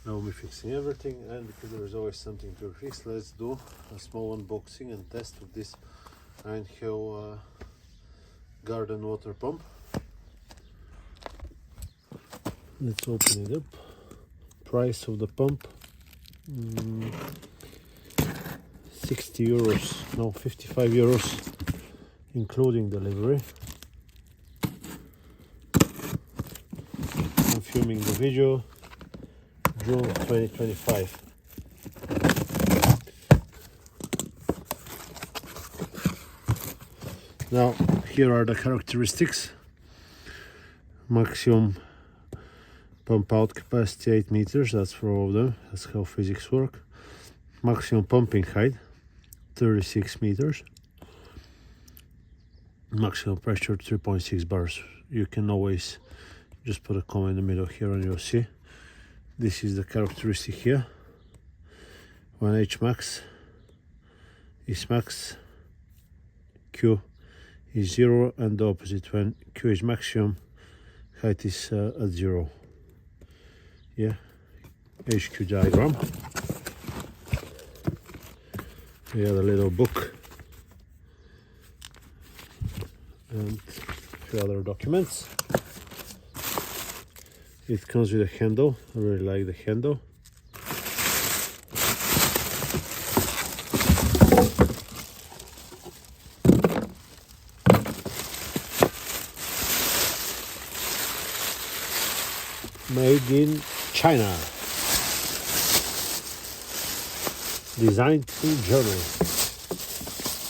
Now we're fixing everything, and because there is always something to fix, let's do a small unboxing and test of this Reinhold garden water pump. Let's open it up. Price of the pump 60 euros, no, 55 euros including delivery. I'm filming the video June 2025. Now here are the characteristics. Maximum pump out capacity 8 meters, that's for all of them, that's how physics work. Maximum pumping height 36 meters. Maximum pressure 3.6 bars. You can always just put a comma in the middle here and you'll see. This is the characteristic here. When H max is max, Q is 0, and the opposite when Q is maximum, height is at 0. Yeah, HQ diagram. We have a little book and a few other documents. It comes with a handle. I really like the handle. Made in China. Designed in Germany.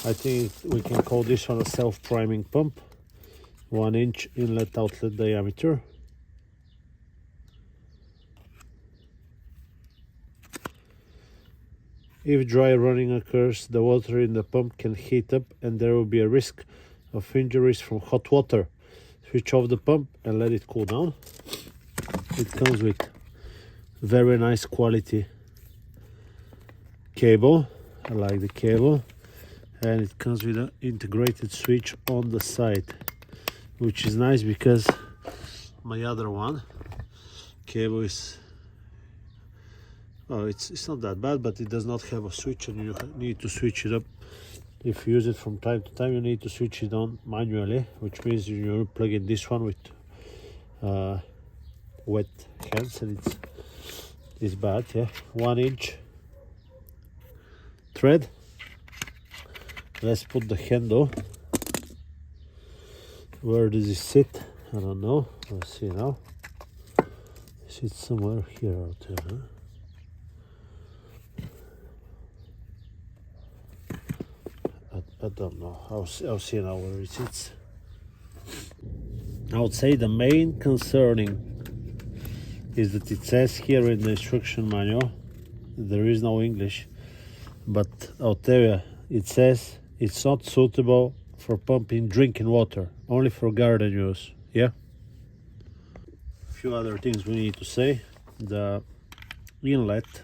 I think we can call this one a self-priming pump. 1 inch inlet outlet diameter. If dry running occurs, the water in the pump can heat up and there will be a risk of injuries from hot water. Switch off the pump and let it cool down. It comes with very nice quality cable. I like the cable. And it comes with an integrated switch on the side, which is nice because my other one cable is, oh, it's not that bad, but it does not have a switch and you need to switch it up. If you use it from time to time, you need to switch it on manually, which means you plug in this one with wet hands, and it's bad. Yeah, 1 inch thread. Let's put the handle. Where does it sit? I don't know. Let's see now. It sits somewhere here or there, huh? I don't know. I'll see now where it sits. I would say the main concerning is that it says here in the instruction manual, there is no English, but I'll tell you, it says it's not suitable for pumping drinking water, only for garden use. Yeah. A few other things we need to say. The inlet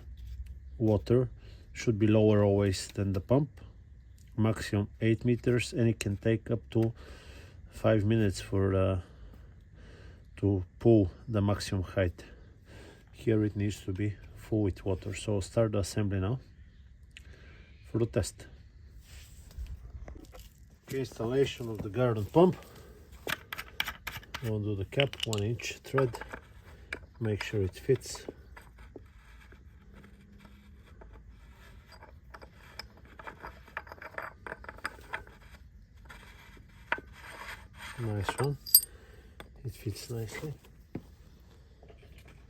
water should be lower always than the pump. Maximum 8 meters, and it can take up to 5 minutes for to pull the maximum height. Here it needs to be full with water. So start the assembly now for the test. Okay, installation of the garden pump. We'll do the cap, 1 inch thread. Make sure it fits. Nice one. It fits nicely.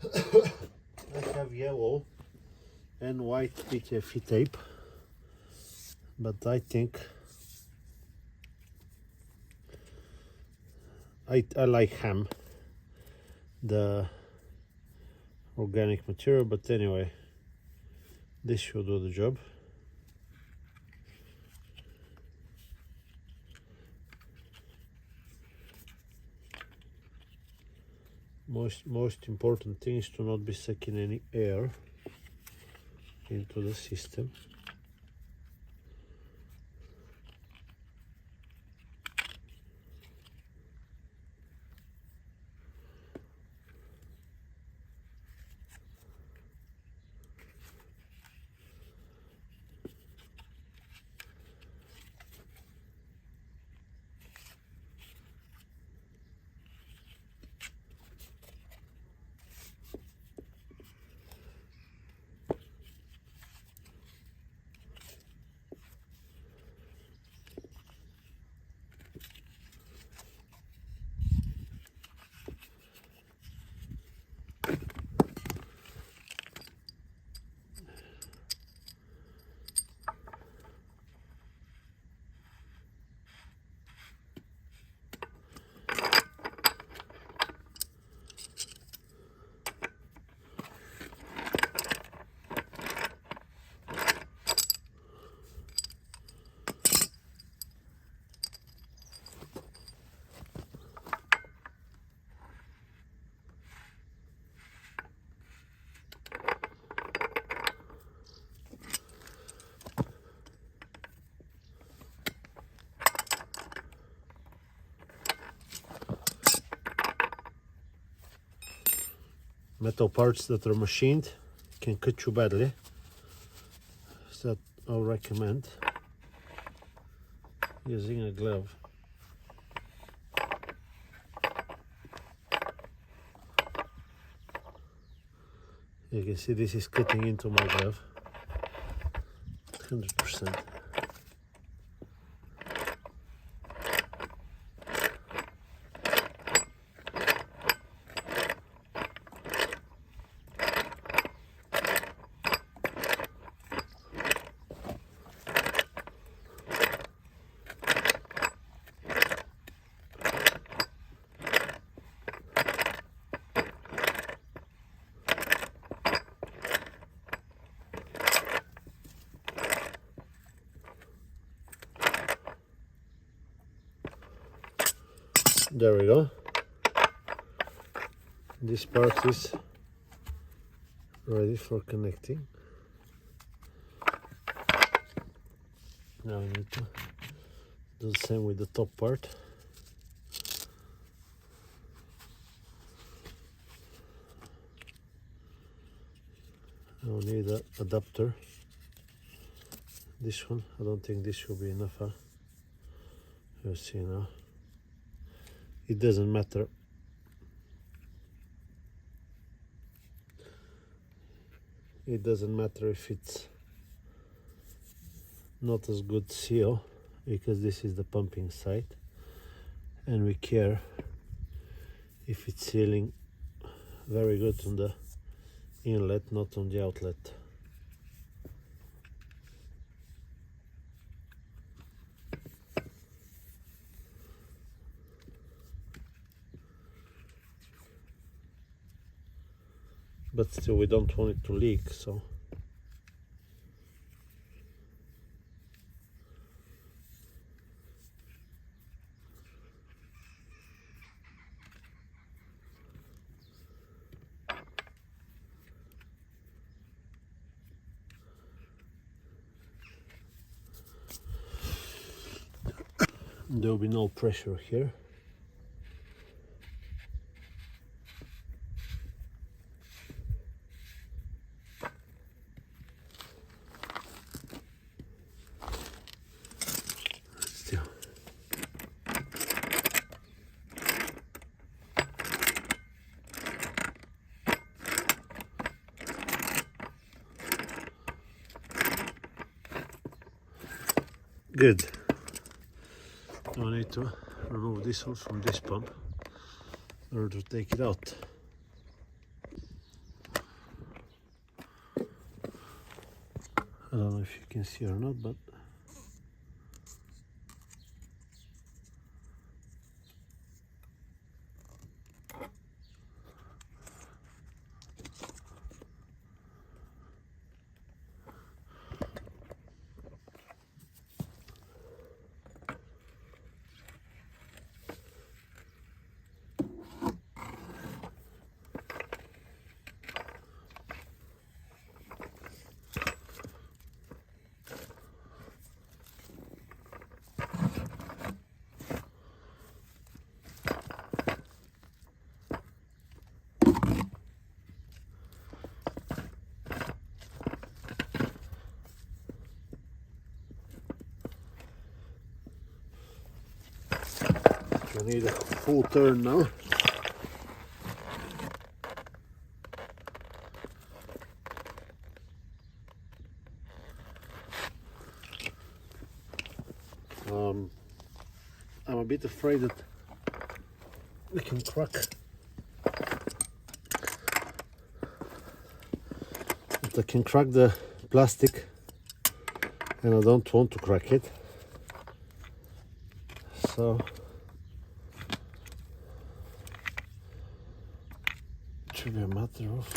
I have yellow and white PTFE tape, but I think I like ham, the organic material, but anyway, this should do the job. Most important thing is to not be sucking any air into the system. metal parts that are machined can cut you badly. So I'll recommend using a glove. You can see this is cutting into my glove 100%. There we go. This part is ready for connecting. Now we need to do the same with the top part. I'll need an adapter. This one, I don't think this should be enough. You'll see now. It doesn't matter. It doesn't matter if it's not as good seal, because this is the pumping side, and we care if it's sealing very good on the inlet, not on the outlet. But still, we don't want it to leak, so there will be no pressure here. Still. Good. Now I need to remove this one from this pump in order to take it out. I don't know if you can see or not, but I need a full turn now. I'm a bit afraid that we can crack. That I can crack the plastic, and I don't want to crack it. So it should be a matter of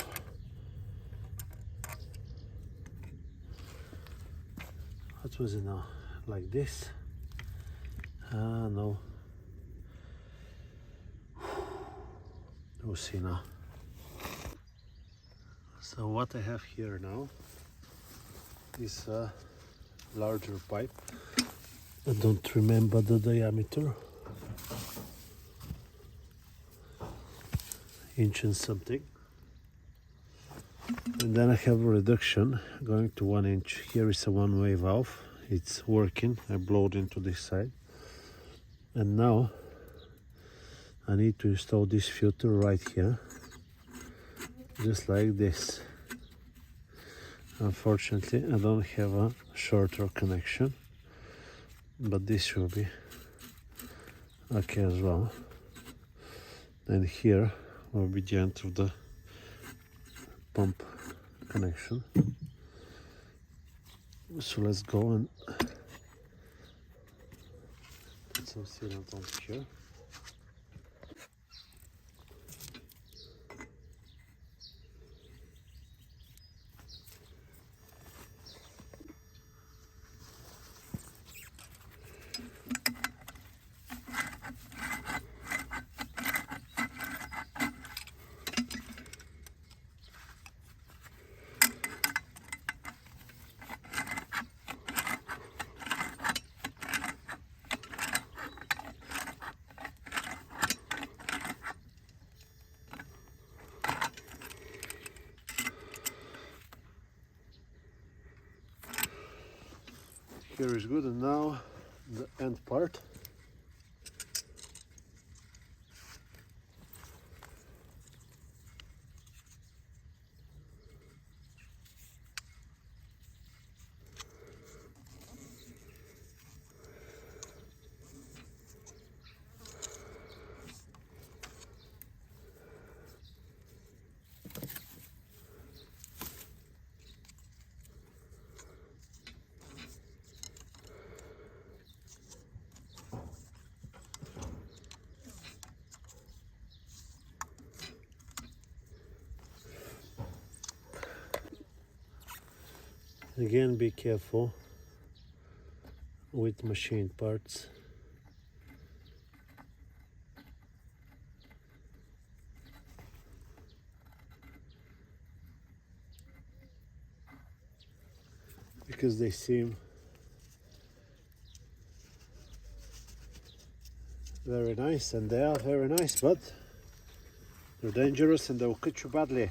what was it now? Like this? No. We'll see now. So what I have here now is a larger pipe. I don't remember the diameter. Inch and something. And then I have a reduction going to 1 inch. Here is a one-way valve. It's working. I blow it into this side. And now I need to install this filter right here, just like this. Unfortunately, I don't have a shorter connection, but this should be okay as well. And here will be the end of the pump connection. So let's go and put some sealant on here. Here is good, and now the end part. Again, be careful with machine parts. Because they seem very nice, and they are very nice, but they're dangerous and they'll cut you badly.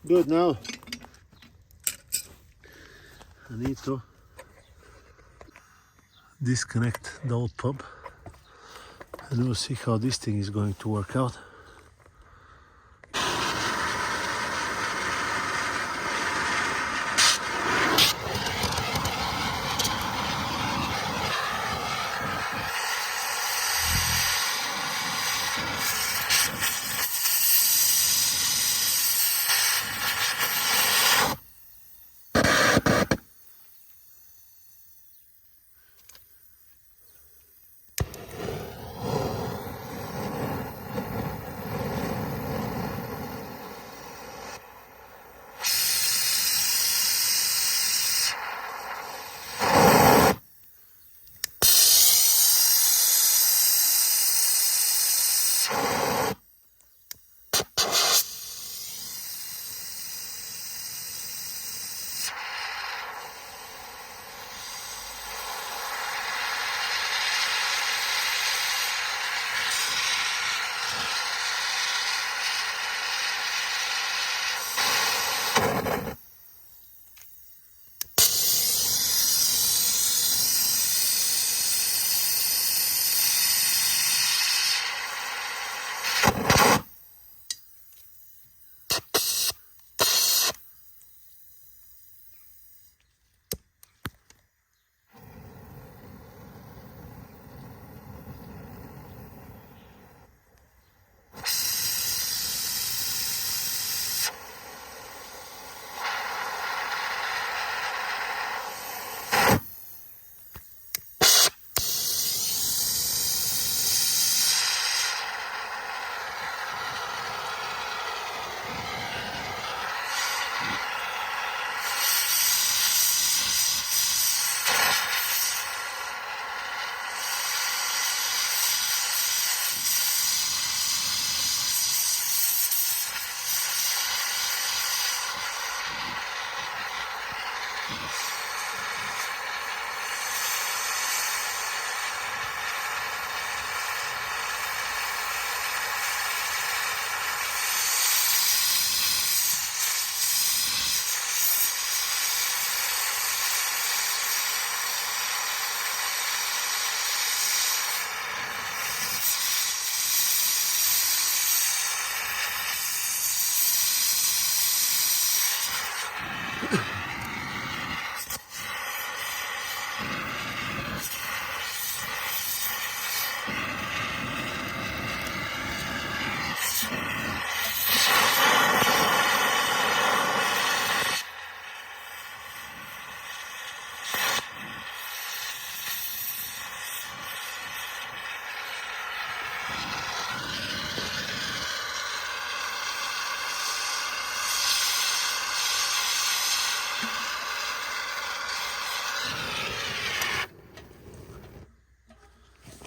Good, now I need to disconnect the old pump and we'll see how this thing is going to work out.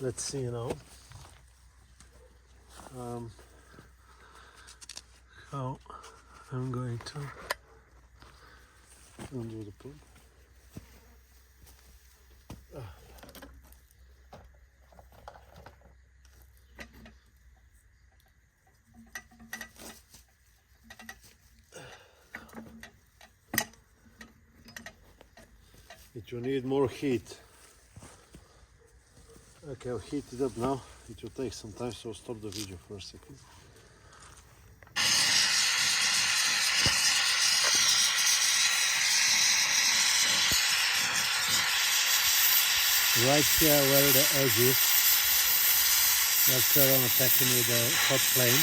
let's see now how I'm going to undo the pump. It will need more heat. Okay, I'll heat it up now. It will take some time, so I'll stop the video for a second. Right here where the edge is, that's where I'm attacking with a hot flame.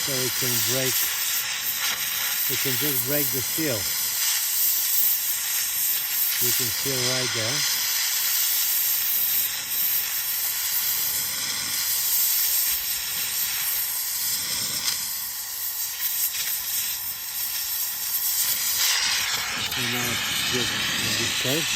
So we can just break the seal. You can see right there. And now it's just on this side.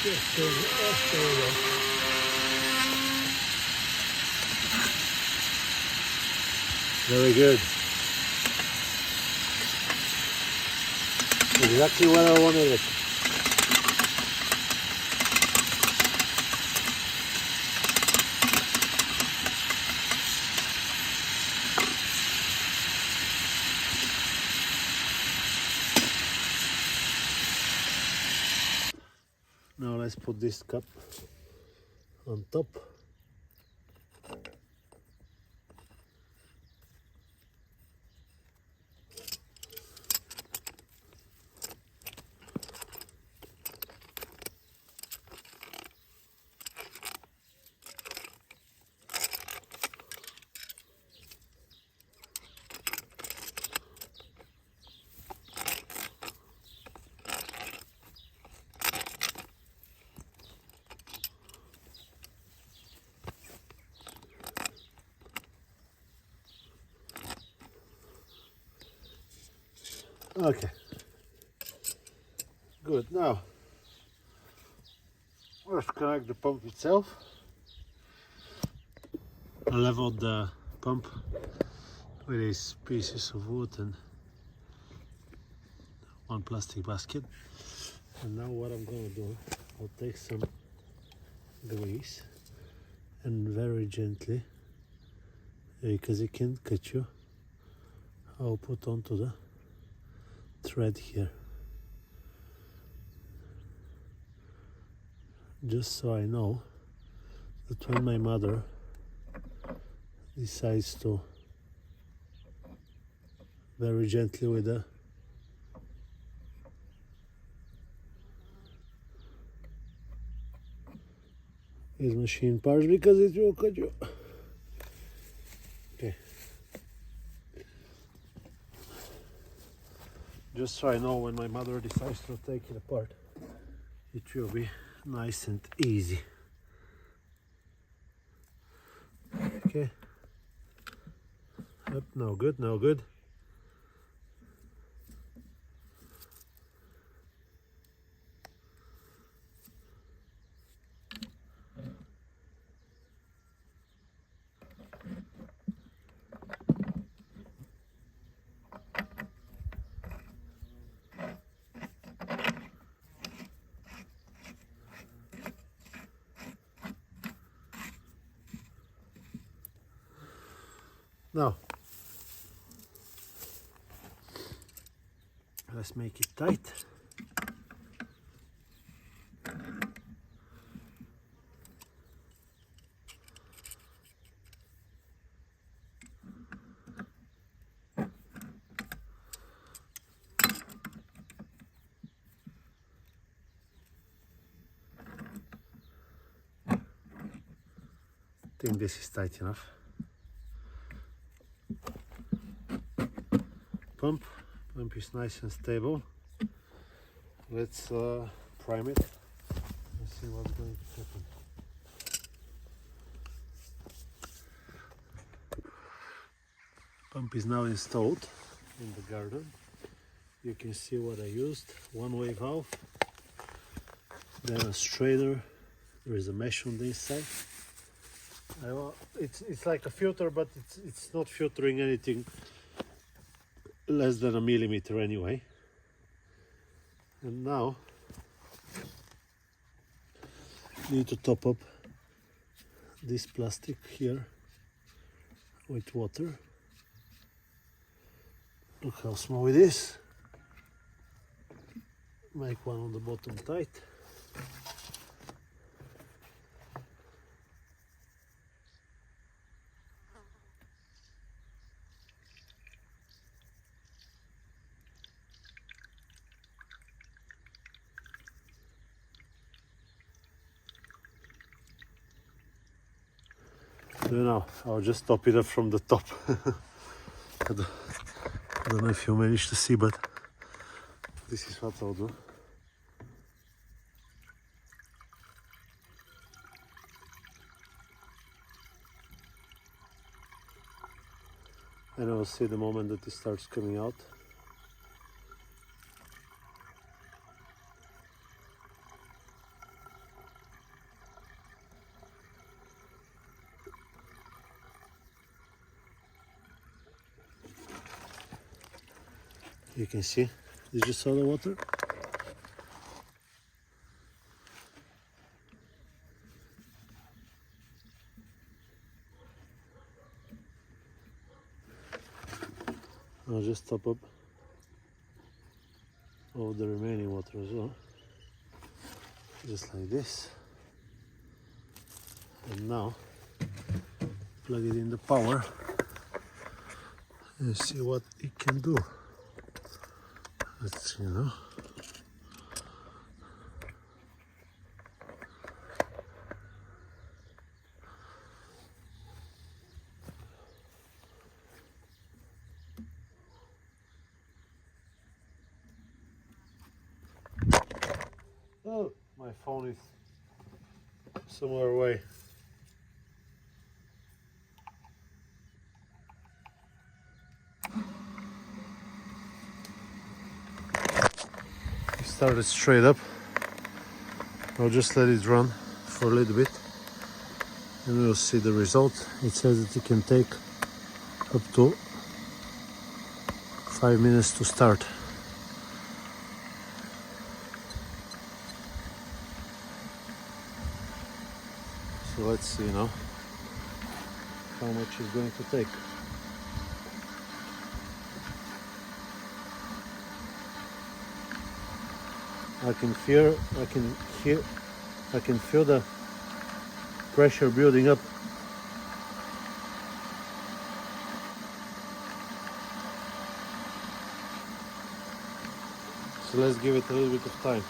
Yes, there we go. Very good. Exactly where I wanted it. Now let's put this cup on top. Okay, good. Now let's connect the pump itself. I leveled the pump with these pieces of wood and one plastic basket. And now what I'm gonna do, I'll take some grease and very gently, because it can cut you, I'll put onto the thread here, just so I know that when my mother decides to very gently with his machine parts, because it will cut you. Okay, just so I know when my mother decides to take it apart, it will be nice and easy. Okay, up, no good, no good. Now, let's make it tight. think this is tight enough. Pump is nice and stable. Let's prime it and see what's going to happen. Pump is now installed in the garden. You can see what I used. One-way valve, then a strainer. There is a mesh on the inside. It's like a filter, but it's not filtering anything less than a millimeter anyway. And now need to top up this plastic here with water. Look how small it is. Make one on the bottom tight. You know, I'll just top it up from the top. I don't know if you managed to see, but this is what I'll do. And I'll see the moment that it starts coming out. You can see, did you saw the water? I'll just top up all the remaining water as well, just like this. And now plug it in the power and see what it can do. Let's see now. Oh, my phone is somewhere away. Started straight up. I'll just let it run for a little bit and we'll see the result. It says that it can take up to 5 minutes to start. So let's see now how much it's going to take. I can feel the pressure building up. So let's give it a little bit of time.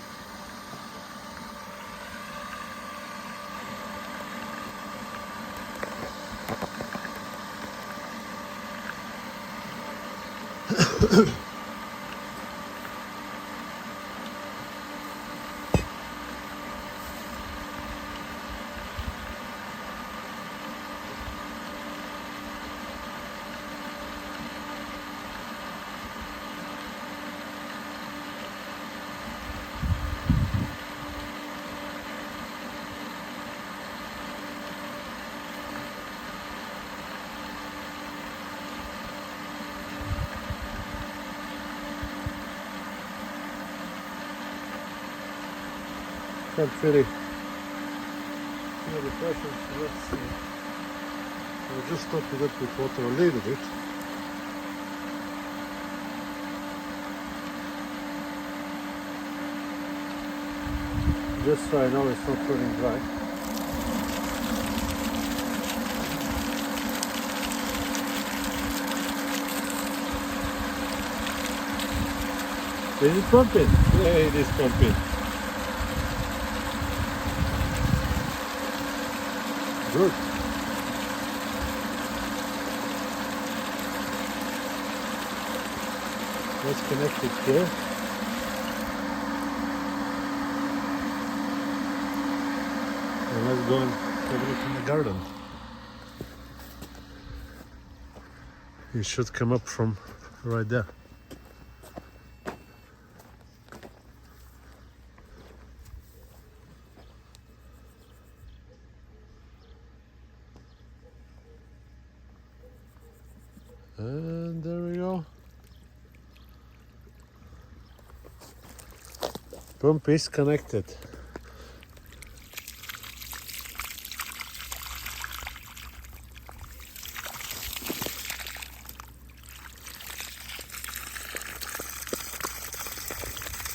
Can't really feel the pressure, so let's see. I'll just top it up with water a little bit. Just so I know it's not running dry. Is it pumping? Yeah, it is pumping. Good. Let's connect it here. And let's go and have a look in the garden. It should come up from right there. And there we go. Pump is connected.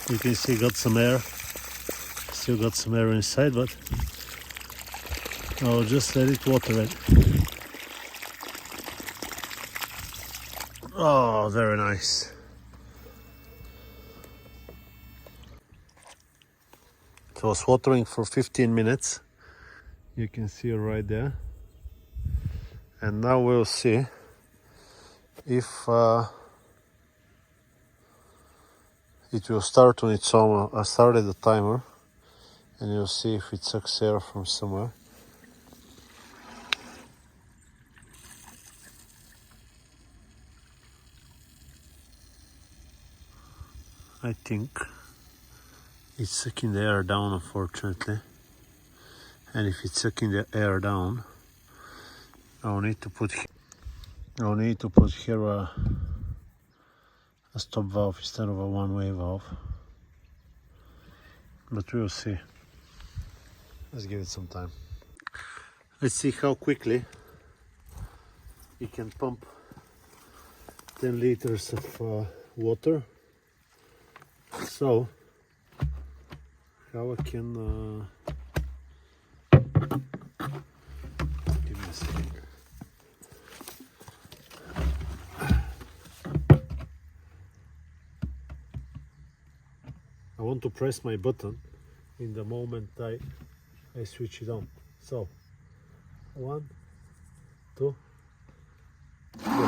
You can see got some air. Still got some air inside, but I'll just let it water it. Oh, very nice. It was watering for 15 minutes. You can see it right there. And now we'll see if it will start on its own. I started the timer and you'll see if it sucks air from somewhere. I think it's sucking the air down, unfortunately. And if it's sucking the air down, I'll need to put here a stop valve instead of a one-way valve. But we'll see. Let's give it some time. Let's see how quickly it can pump 10 liters of water. So, how I can give me a second. I want to press my button in the moment I switch it on. So, 1, 2, 3.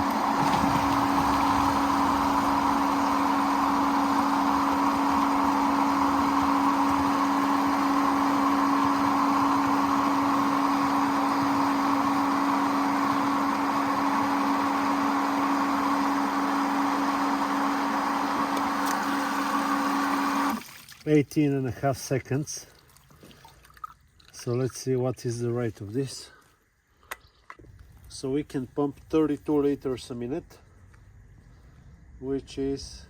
18.5 seconds. So let's see what is the rate of this. So we can pump 32 liters a minute, which is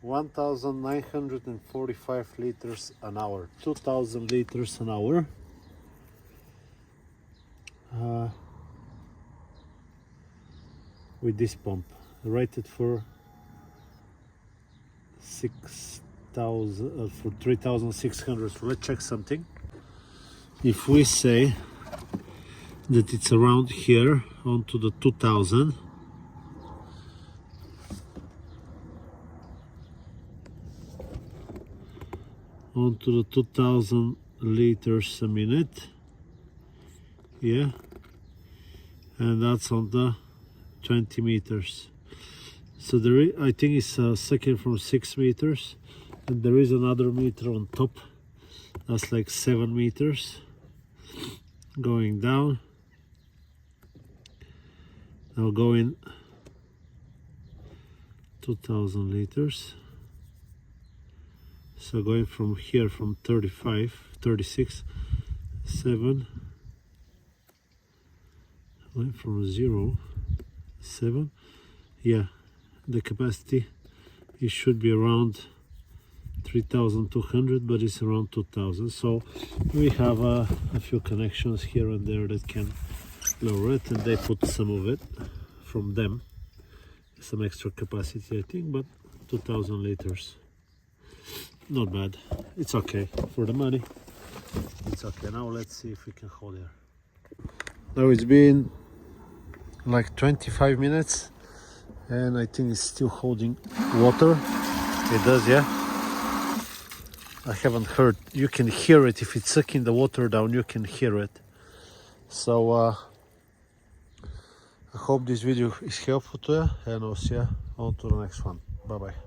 1,945 liters an hour, 2,000 liters an hour. With this pump, rated for 3,600. So let's check something. If we say that it's around here onto the 2,000, onto the 2,000 liters a minute, yeah, and that's on the 20 meters. So there I think it's sucking from 6 meters, and there is another meter on top. That's like 7 meters going down. Now going 2,000 liters. So going from here from 35, 36, 7, going from 0, 7, yeah. The capacity, it should be around 3,200, but it's around 2,000. So we have a few connections here and there that can lower it, and they put some of it from them, some extra capacity I think, but 2,000 liters, not bad. It's okay for the money. It's okay. Now let's see if we can hold here. Now it's been like 25 minutes. And I think it's still holding water. It does, yeah. I haven't heard. You can hear it if it's sucking the water down. You can hear it. So I hope this video is helpful to you, and I'll see you on to the next one. Bye bye.